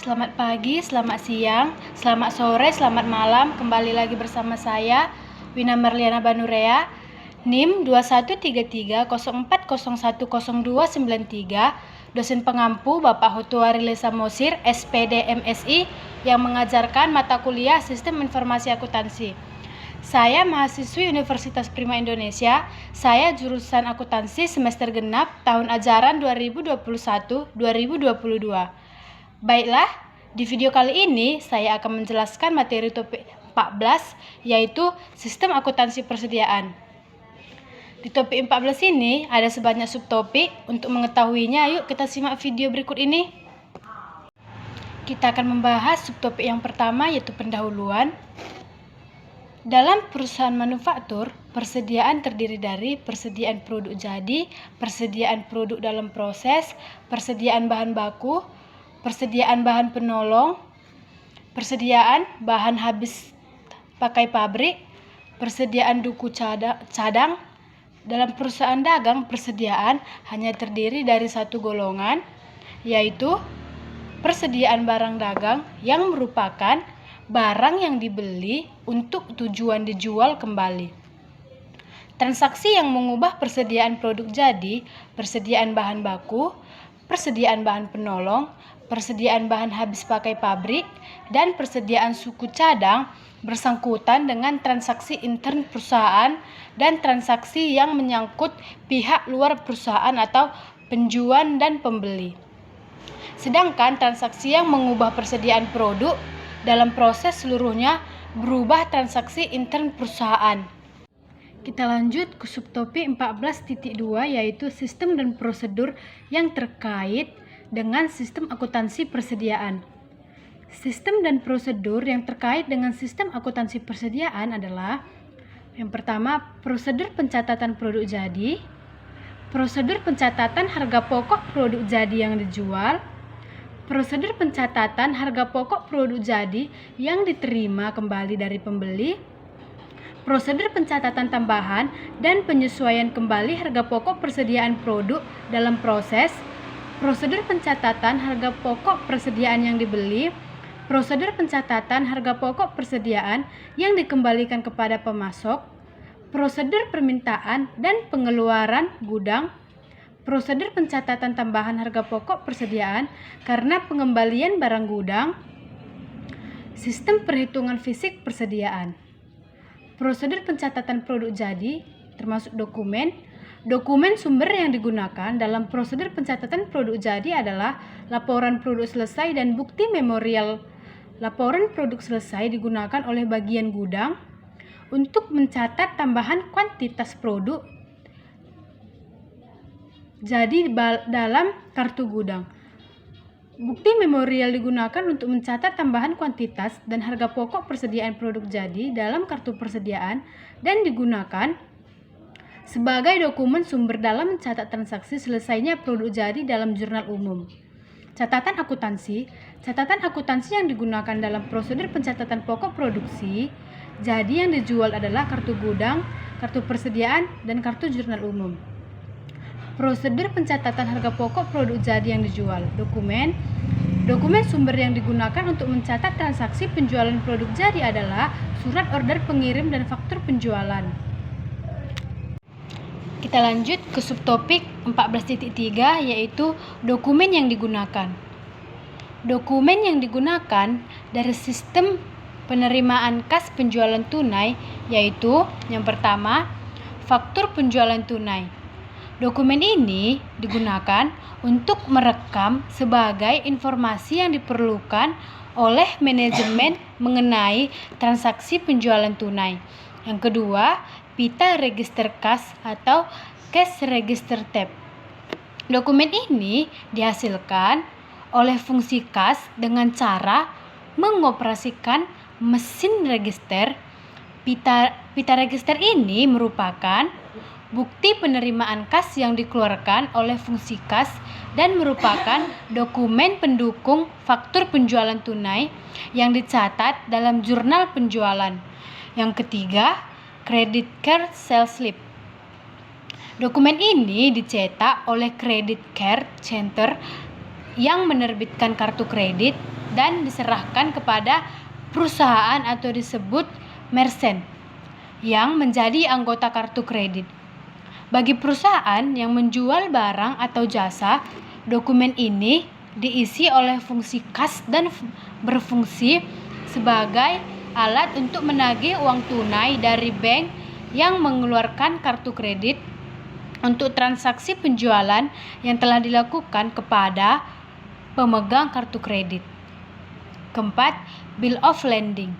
Selamat pagi, selamat siang, selamat sore, selamat malam. Kembali lagi bersama saya, Wina Marliana Banurea, NIM 213304010293, dosen pengampu Bapak Hutuari Lesa Mosir, SPD MSI, yang mengajarkan mata kuliah Sistem Informasi Akuntansi. Saya mahasiswi Universitas Prima Indonesia. Saya jurusan akuntansi semester genap tahun ajaran 2021-2022. Baiklah, di video kali ini saya akan menjelaskan materi topik 14, yaitu Sistem Akuntansi Persediaan. Di topik 14 ini ada sebanyak subtopik. Untuk mengetahuinya, yuk kita simak video berikut ini. Kita akan membahas subtopik yang pertama, yaitu pendahuluan. Dalam perusahaan manufaktur, persediaan terdiri dari persediaan produk jadi, persediaan produk dalam proses, persediaan bahan baku, persediaan bahan penolong, persediaan bahan habis pakai pabrik, persediaan duku cadang. Dalam perusahaan dagang, persediaan hanya terdiri dari satu golongan, yaitu persediaan barang dagang yang merupakan barang yang dibeli untuk tujuan dijual kembali. Transaksi yang mengubah persediaan produk jadi, persediaan bahan baku, persediaan bahan penolong, persediaan bahan habis pakai pabrik, dan persediaan suku cadang bersangkutan dengan transaksi intern perusahaan dan transaksi yang menyangkut pihak luar perusahaan atau penjual dan pembeli. Sedangkan transaksi yang mengubah persediaan produk dalam proses seluruhnya berubah transaksi intern perusahaan. Kita lanjut ke subtopik 14.2, yaitu sistem dan prosedur yang terkait dengan sistem akuntansi persediaan. Sistem dan prosedur yang terkait dengan sistem akuntansi persediaan adalah: yang pertama, prosedur pencatatan produk jadi, prosedur pencatatan harga pokok produk jadi yang dijual, prosedur pencatatan harga pokok produk jadi yang diterima kembali dari pembeli, prosedur pencatatan tambahan dan penyesuaian kembali harga pokok persediaan produk dalam proses, prosedur pencatatan harga pokok persediaan yang dibeli, prosedur pencatatan harga pokok persediaan yang dikembalikan kepada pemasok, prosedur permintaan dan pengeluaran gudang, prosedur pencatatan tambahan harga pokok persediaan karena pengembalian barang gudang, sistem perhitungan fisik persediaan. Prosedur pencatatan produk jadi termasuk dokumen. Dokumen sumber yang digunakan dalam prosedur pencatatan produk jadi adalah laporan produk selesai dan bukti memorial. Laporan produk selesai digunakan oleh bagian gudang untuk mencatat tambahan kuantitas produk jadi dalam kartu gudang. Bukti memorial digunakan untuk mencatat tambahan kuantitas dan harga pokok persediaan produk jadi dalam kartu persediaan dan digunakan sebagai dokumen sumber dalam mencatat transaksi selesainya produk jadi dalam jurnal umum. Catatan akuntansi yang digunakan dalam prosedur pencatatan pokok produksi jadi yang dijual adalah kartu gudang, kartu persediaan, dan kartu jurnal umum. Prosedur pencatatan harga pokok produk jadi yang dijual. Dokumen sumber yang digunakan untuk mencatat transaksi penjualan produk jadi adalah surat order pengirim dan faktur penjualan. Kita lanjut ke subtopik 14.3, yaitu dokumen yang digunakan. Dokumen yang digunakan dari sistem penerimaan kas penjualan tunai yaitu: yang pertama, faktur penjualan tunai. Dokumen ini digunakan untuk merekam sebagai informasi yang diperlukan oleh manajemen mengenai transaksi penjualan tunai. Yang kedua, pita register kas atau cash register tab. Dokumen ini dihasilkan oleh fungsi kas dengan cara mengoperasikan mesin register. Pita register ini merupakan bukti penerimaan kas yang dikeluarkan oleh fungsi kas dan merupakan dokumen pendukung faktur penjualan tunai yang dicatat dalam jurnal penjualan. Yang ketiga, credit card sales slip. Dokumen ini dicetak oleh Credit Card Center yang menerbitkan kartu kredit dan diserahkan kepada perusahaan atau disebut merchant yang menjadi anggota kartu kredit. Bagi perusahaan yang menjual barang atau jasa, dokumen ini diisi oleh fungsi kas dan berfungsi sebagai alat untuk menagih uang tunai dari bank yang mengeluarkan kartu kredit untuk transaksi penjualan yang telah dilakukan kepada pemegang kartu kredit. Keempat, Bill of Lading.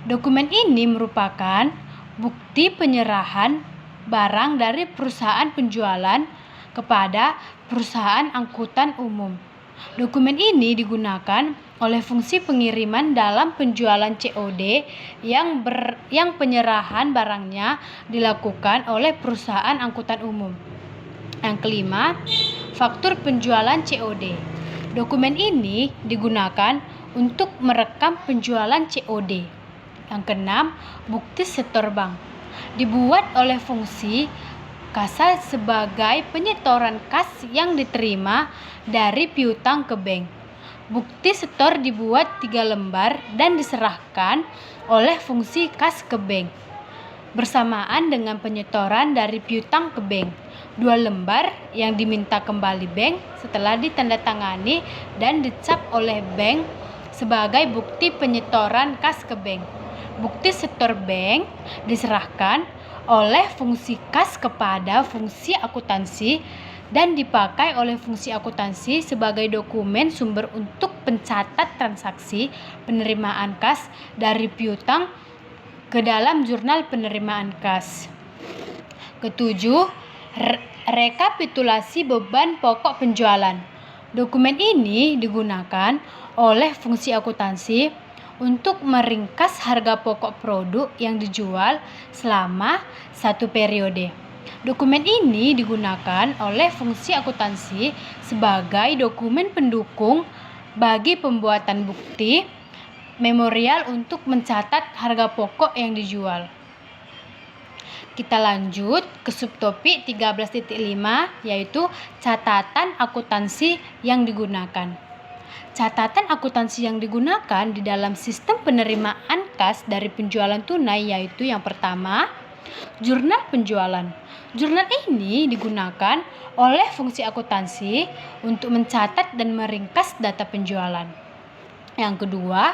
Dokumen ini merupakan bukti penyerahan barang dari perusahaan penjualan kepada perusahaan angkutan umum. Dokumen ini digunakan oleh fungsi pengiriman dalam penjualan COD yang penyerahan barangnya dilakukan oleh perusahaan angkutan umum. Yang kelima, faktur penjualan COD. Dokumen ini digunakan untuk merekam penjualan COD. Yang keenam, bukti setor bank. Dibuat oleh fungsi kasa sebagai penyetoran kas yang diterima dari piutang ke bank. Bukti setor dibuat 3 lembar dan diserahkan oleh fungsi kas ke bank bersamaan dengan penyetoran dari piutang ke bank. 2 lembar yang diminta kembali bank setelah ditandatangani dan dicap oleh bank sebagai bukti penyetoran kas ke bank. Bukti setor bank diserahkan oleh fungsi kas kepada fungsi akuntansi dan dipakai oleh fungsi akuntansi sebagai dokumen sumber untuk pencatat transaksi penerimaan kas dari piutang ke dalam jurnal penerimaan kas. Ketujuh, rekapitulasi beban pokok penjualan. Dokumen ini digunakan oleh fungsi akuntansi untuk meringkas harga pokok produk yang dijual selama satu periode. Dokumen ini digunakan oleh fungsi akuntansi sebagai dokumen pendukung bagi pembuatan bukti memorial untuk mencatat harga pokok yang dijual. Kita lanjut ke subtopik 13.5 yaitu catatan akuntansi yang digunakan. Catatan akuntansi yang digunakan di dalam sistem penerimaan kas dari penjualan tunai yaitu yang pertama, jurnal penjualan. Jurnal ini digunakan oleh fungsi akuntansi untuk mencatat dan meringkas data penjualan. Yang kedua,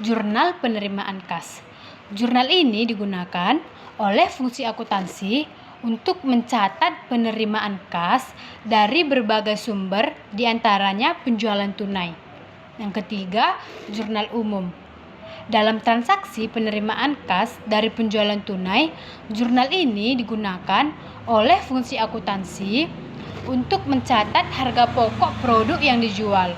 jurnal penerimaan kas. Jurnal ini digunakan oleh fungsi akuntansi untuk mencatat penerimaan kas dari berbagai sumber, diantaranya penjualan tunai. Yang ketiga, jurnal umum. Dalam transaksi penerimaan kas dari penjualan tunai, jurnal ini digunakan oleh fungsi akuntansi untuk mencatat harga pokok produk yang dijual.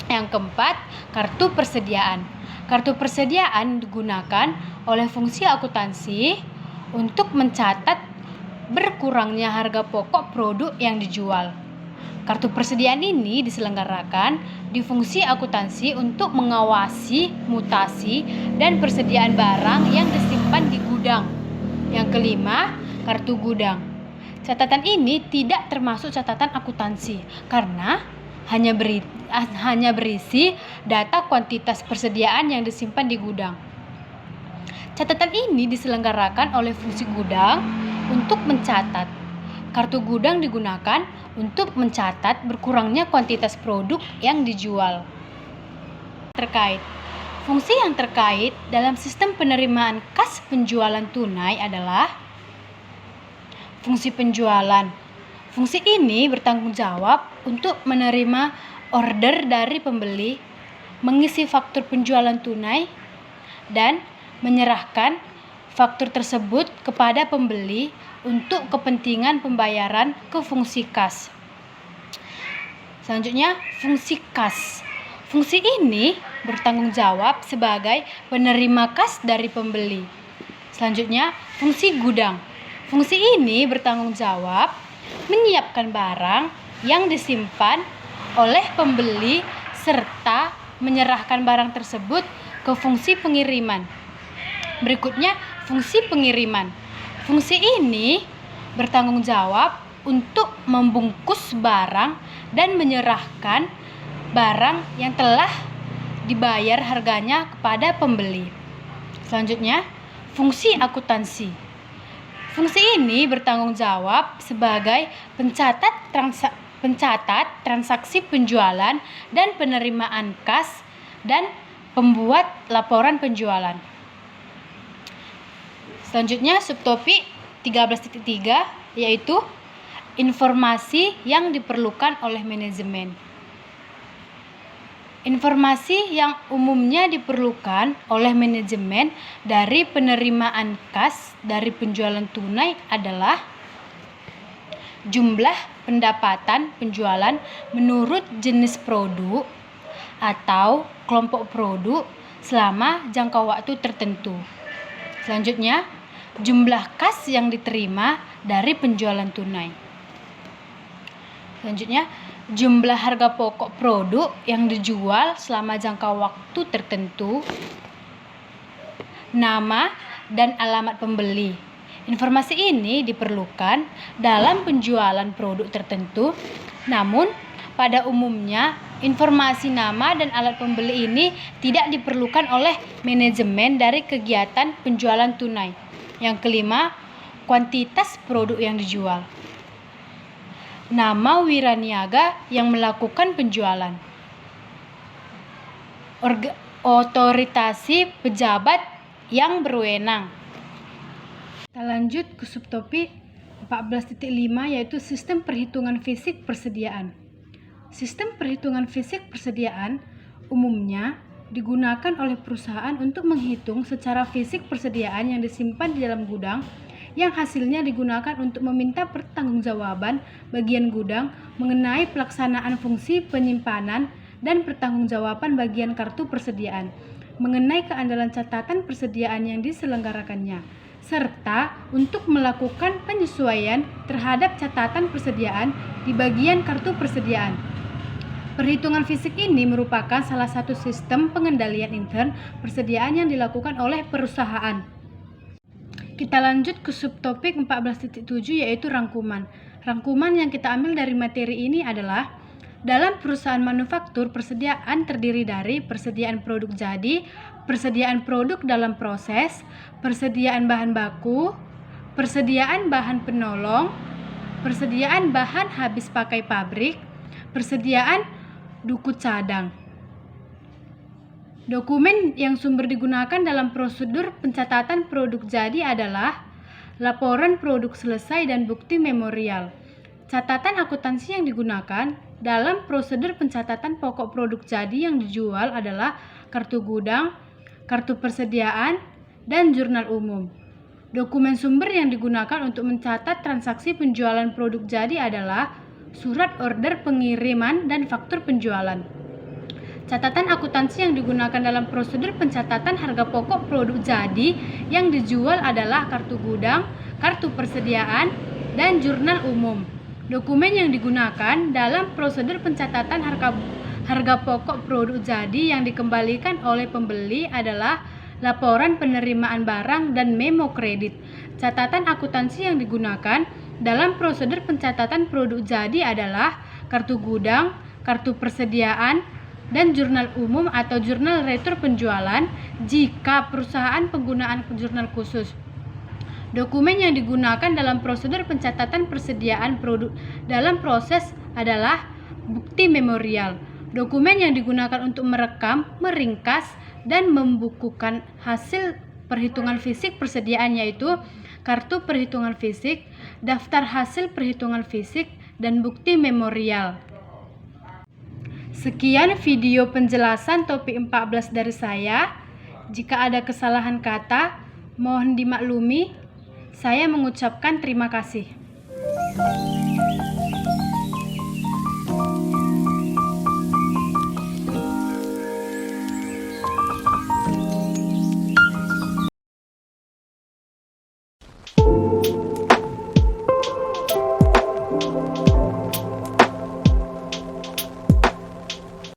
Yang keempat, kartu persediaan. Kartu persediaan digunakan oleh fungsi akuntansi untuk mencatat berkurangnya harga pokok produk yang dijual. Kartu persediaan ini diselenggarakan di fungsi akuntansi untuk mengawasi mutasi dan persediaan barang yang disimpan di gudang. Yang kelima, kartu gudang. Catatan ini tidak termasuk catatan akuntansi karena hanya berisi data kuantitas persediaan yang disimpan di gudang. Catatan ini diselenggarakan oleh fungsi gudang untuk mencatat. Kartu gudang digunakan untuk mencatat berkurangnya kuantitas produk yang dijual. Fungsi yang terkait dalam sistem penerimaan kas penjualan tunai adalah fungsi penjualan. Fungsi ini bertanggung jawab untuk menerima order dari pembeli, mengisi faktur penjualan tunai, dan menyerahkan faktur tersebut kepada pembeli untuk kepentingan pembayaran ke fungsi kas. Selanjutnya, fungsi kas. Fungsi ini bertanggung jawab sebagai penerima kas dari pembeli. Selanjutnya, fungsi gudang. Fungsi ini bertanggung jawab menyiapkan barang yang disimpan oleh pembeli serta menyerahkan barang tersebut ke fungsi pengiriman. Berikutnya, fungsi pengiriman. Fungsi ini bertanggung jawab untuk membungkus barang dan menyerahkan barang yang telah dibayar harganya kepada pembeli. Selanjutnya, fungsi akuntansi. Fungsi ini bertanggung jawab sebagai pencatat transaksi penjualan dan penerimaan kas dan pembuat laporan penjualan. Selanjutnya, subtopik 13.3 yaitu informasi yang diperlukan oleh manajemen. Informasi yang umumnya diperlukan oleh manajemen dari penerimaan kas dari penjualan tunai adalah jumlah pendapatan penjualan menurut jenis produk atau kelompok produk selama jangka waktu tertentu. Selanjutnya, jumlah kas yang diterima dari penjualan tunai. Selanjutnya, jumlah harga pokok produk yang dijual selama jangka waktu tertentu, nama dan alamat pembeli. Informasi ini diperlukan dalam penjualan produk tertentu, namun pada umumnya informasi nama dan alat pembeli ini tidak diperlukan oleh manajemen dari kegiatan penjualan tunai. Yang kelima, kuantitas produk yang dijual. Nama wiraniaga yang melakukan penjualan. Otoritasi pejabat yang berwenang. Kita lanjut ke subtopik 14.5 yaitu sistem perhitungan fisik persediaan. Sistem perhitungan fisik persediaan umumnya digunakan oleh perusahaan untuk menghitung secara fisik persediaan yang disimpan di dalam gudang, yang hasilnya digunakan untuk meminta pertanggungjawaban bagian gudang mengenai pelaksanaan fungsi penyimpanan dan pertanggungjawaban bagian kartu persediaan mengenai keandalan catatan persediaan yang diselenggarakannya, serta untuk melakukan penyesuaian terhadap catatan persediaan di bagian kartu persediaan. Perhitungan fisik ini merupakan salah satu sistem pengendalian intern persediaan yang dilakukan oleh perusahaan. Kita lanjut ke subtopik 14.7 yaitu rangkuman. Rangkuman yang kita ambil dari materi ini adalah dalam perusahaan manufaktur, persediaan terdiri dari persediaan produk jadi, persediaan produk dalam proses, persediaan bahan baku, persediaan bahan penolong, persediaan bahan habis pakai pabrik, persediaan duku cadang. Dokumen yang sumber digunakan dalam prosedur pencatatan produk jadi adalah laporan produk selesai dan bukti memorial. Catatan akuntansi yang digunakan dalam prosedur pencatatan pokok produk jadi yang dijual adalah kartu gudang, kartu persediaan, dan jurnal umum. Dokumen sumber yang digunakan untuk mencatat transaksi penjualan produk jadi adalah surat order pengiriman dan faktur penjualan. Catatan akuntansi yang digunakan dalam prosedur pencatatan harga pokok produk jadi yang dijual adalah kartu gudang, kartu persediaan, dan jurnal umum. Dokumen yang digunakan dalam prosedur pencatatan harga pokok produk jadi yang dikembalikan oleh pembeli adalah laporan penerimaan barang dan memo kredit. Catatan akuntansi yang digunakan dalam prosedur pencatatan produk jadi adalah kartu gudang, kartu persediaan, dan jurnal umum atau jurnal retur penjualan jika perusahaan penggunaan jurnal khusus. Dokumen yang digunakan dalam prosedur pencatatan persediaan produk dalam proses adalah bukti memorial. Dokumen yang digunakan untuk merekam, meringkas, dan membukukan hasil perhitungan fisik persediaan yaitu kartu perhitungan fisik, daftar hasil perhitungan fisik, dan bukti memorial. Sekian video penjelasan topik 14 dari saya. Jika ada kesalahan kata, mohon dimaklumi. Saya mengucapkan terima kasih.